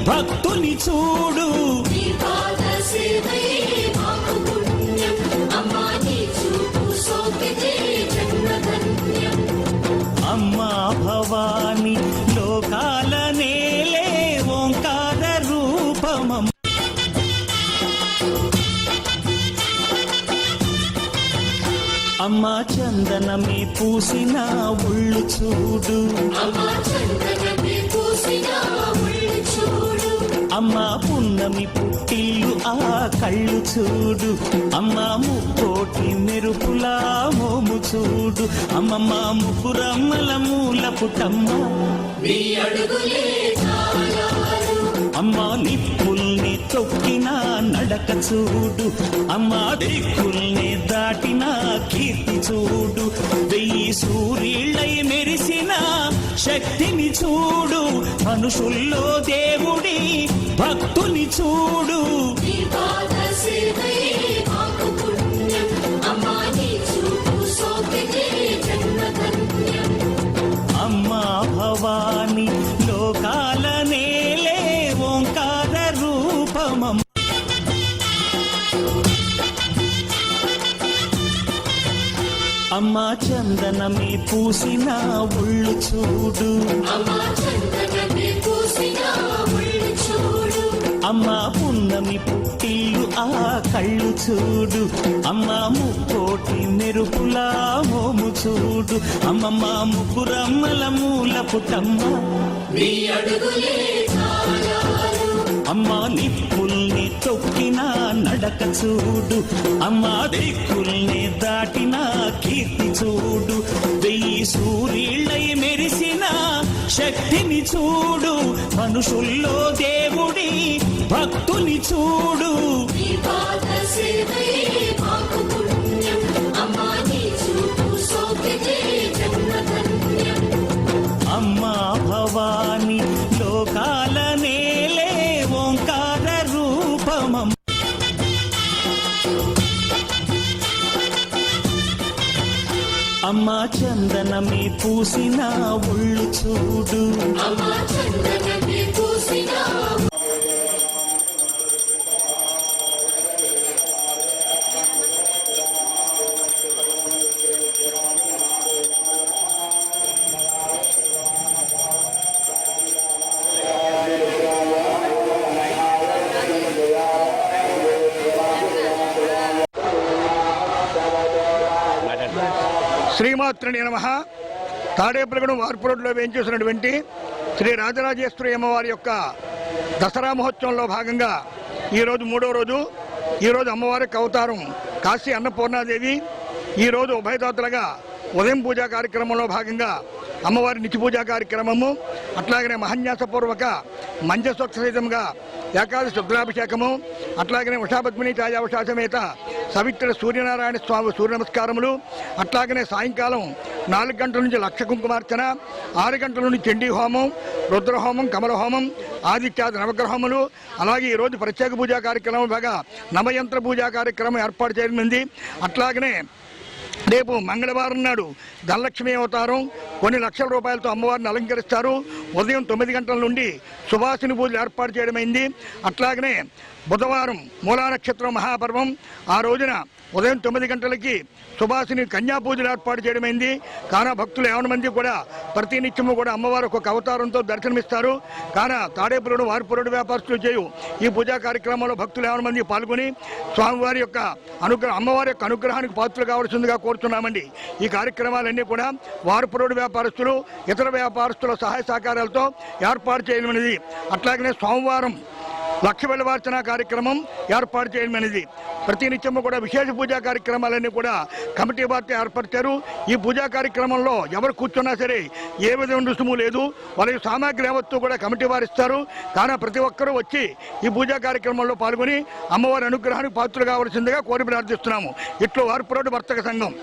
భక్తుని చూడు. అమ్మా భవాని లోకాల నేలే ఓంకార రూపమం. అమ్మా చందనమే పూసిన ఒళ్ళు చూడు. అమ్మా పున్నమి పుట్టిల్లు ఆ కళ్ళు చూడు. అమ్మా ముక్కోటి మెరుపులా మోము చూడు. అమ్మమ్మ ముగ్గురమ్మల మూల పుట్టమ్మ. అమ్మా నిప్పుల్ని తొక్కిన నడక చూడు. అమ్మా దిక్కుల్ని దాటిన కీర్తి చూడు. 1000 సూర్యుళ్ళై మెరిసిన శక్తిని చూడు. మనుషుల్లో దేవుడి భక్తుని చూడు. అమ్మా భవాని లోకాల నేలే ఓంకార రూపమం. అమ్మా చందనమే పూసిన ఒళ్ళు చూడు. అమ్మా పున్నమి పుట్టిల్లు ఆ కళ్ళు చూడు. అమ్మా ముక్కోటి మెరుపులా మోము చూడు. అమ్మమ్మ ముగ్గురమ్మల మూల పుట్టమ్మ. అమ్మా నిప్పుల్ని తొక్కిన నడక చూడు. అమ్మా దిక్కుల్ని దాటిన కీర్తి చూడు. 1000 సూర్యుళ్ళై మెరిసిన శక్తిని చూడు. మనుషుల్లో దేవుడి భక్తుని చూడు. అమ్మా భవాని లోకాల నేలే ఓంకార రూపమం. అమ్మా చందనమే పూసిన ఒళ్ళు చూడు. శ్రీమాత్రుని నమః. తాడేపల్లిగూడెం వార్పు రోడ్లో వేయించేసినటువంటి శ్రీ రాజరాజేశ్వరి అమ్మవారి యొక్క దసరా మహోత్సవంలో భాగంగా ఈరోజు 3వ రోజు. ఈరోజు అమ్మవారికి అవతారం కాశీ అన్నపూర్ణాదేవి. ఈరోజు ఉభయదాతలుగా ఉదయం పూజా కార్యక్రమంలో భాగంగా అమ్మవారి నిత్య పూజా కార్యక్రమము, అట్లాగనే మహన్యాసపూర్వక మంజసోత్సహితంగా ఏకాదశి రుద్రాభిషేకము, అట్లాగనే ఉషాపద్మిని ఛాయావశాసమేత సవిత్ర సూర్యనారాయణ స్వామి సూర్య నమస్కారములు, అట్లాగనే సాయంకాలం 4 గంటల నుంచి లక్ష కుంకుమార్చన, 6 గంటల నుండి చండీ హోమం, రుద్రహోమం, కమలహోమం, ఆదిత్యాది నవగ్రహములు, అలాగే ఈరోజు ప్రత్యేక పూజా కార్యక్రమం బాగా నవయంత్ర పూజా కార్యక్రమం ఏర్పాటు చేయనుంది. అట్లాగనే రేపు మంగళవారం నాడు ధనలక్ష్మి అవతారం కొన్ని లక్షల రూపాయలతో అమ్మవారిని అలంకరిస్తారు. ఉదయం 9 గంటల నుండి సువాసిని పూజలు ఏర్పాటు చేయడమైంది. అట్లాగనే బుధవారం మూలా నక్షత్రం మహాపర్వం, ఆ రోజున ఉదయం 9 గంటలకి సుభాసిని కన్యా పూజలు ఏర్పాటు చేయడమైంది. కాన భక్తులు 50 మంది కూడా ప్రతి నిత్యము కూడా అమ్మవారు ఒక్కొక్క అవతారంతో దర్శనమిస్తారు. కాన తాడేపల్లిగూడెం వార్పురోడ్డు వ్యాపారస్తులు చేయు ఈ పూజా కార్యక్రమంలో భక్తులు 50 మంది పాల్గొని స్వామివారి యొక్క అమ్మవారి యొక్క అనుగ్రహానికి పాత్రలు కావాల్సిందిగా కోరుతున్నామండి. ఈ కార్యక్రమాలన్నీ కూడా వార్పురోడ్డు వ్యాపారస్తులు ఇతర వ్యాపారస్తుల సహాయ సహకారాలతో ఏర్పాటు చేయమనేది. అట్లాగనే సోమవారం లక్ష వెలవార్చన కార్యక్రమం ఏర్పాటు చేయమనేది. ప్రతి నిత్యము కూడా విశేష పూజా కార్యక్రమాలన్నీ కూడా కమిటీ వారితో ఏర్పరిచారు. ఈ పూజా కార్యక్రమంలో ఎవరు కూర్చున్నా సరే ఏ విధమైన రుసుము లేదు. వాళ్ళకి సామాగ్రి యావత్తు కూడా కమిటీ వారు ఇస్తారు. కానీ ప్రతి ఒక్కరూ వచ్చి ఈ పూజా కార్యక్రమంలో పాల్గొని అమ్మవారి అనుగ్రహానికి పాత్రలు కావాల్సిందిగా కోరి ప్రార్థిస్తున్నాము. ఇట్లు వార్పురోడ్డు వర్తక సంఘం.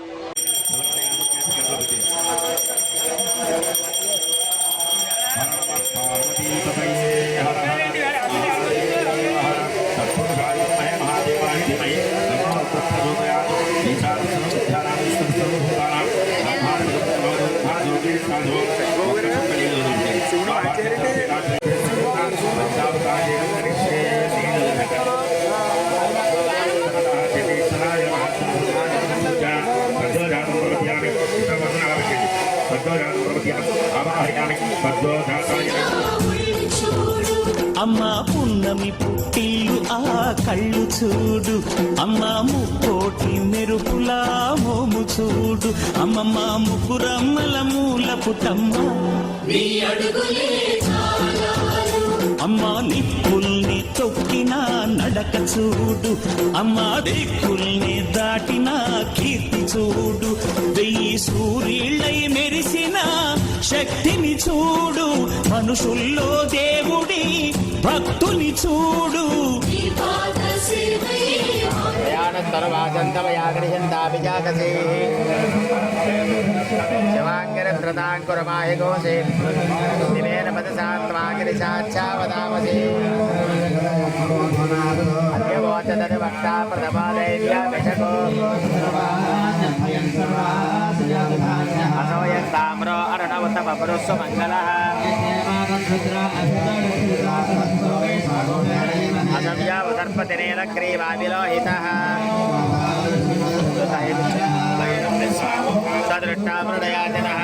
Gracias. అమ్మ పున్నమి పుట్టిల్లు ఆ కళ్ళు చూడు, అమ్మ ముక్కోటి మెరుపులా మోము చూడు, అమ్మమ్మ ముగ్గురమ్మల మూల పుటమ్మ అమ్మ నిప్పుల్ని తొక్కిన నడక చూడు, అమ్మ దిక్కుల్ని దాటిన కీర్తి చూడు, వెయ్యి సూర్యుళ్ళై మెరిసిన శక్తిని చూడు, మనుషుల్లో దేవుడి భక్తుని చూడు. శివాంగిరృతాంకురమాయగోసే దివేన పదసాత్మాగిరిశాచ్చావదామసే అద్యవోచ తద్వక్తా ప్రథమాదైర్యమిషకో అసోయం తామ్రో అరుణవతమపురుస్సు మంగళః అసవ్యావసర్పతినేలగ్రీవావిలోహితః సదృష్టామృదయాజనః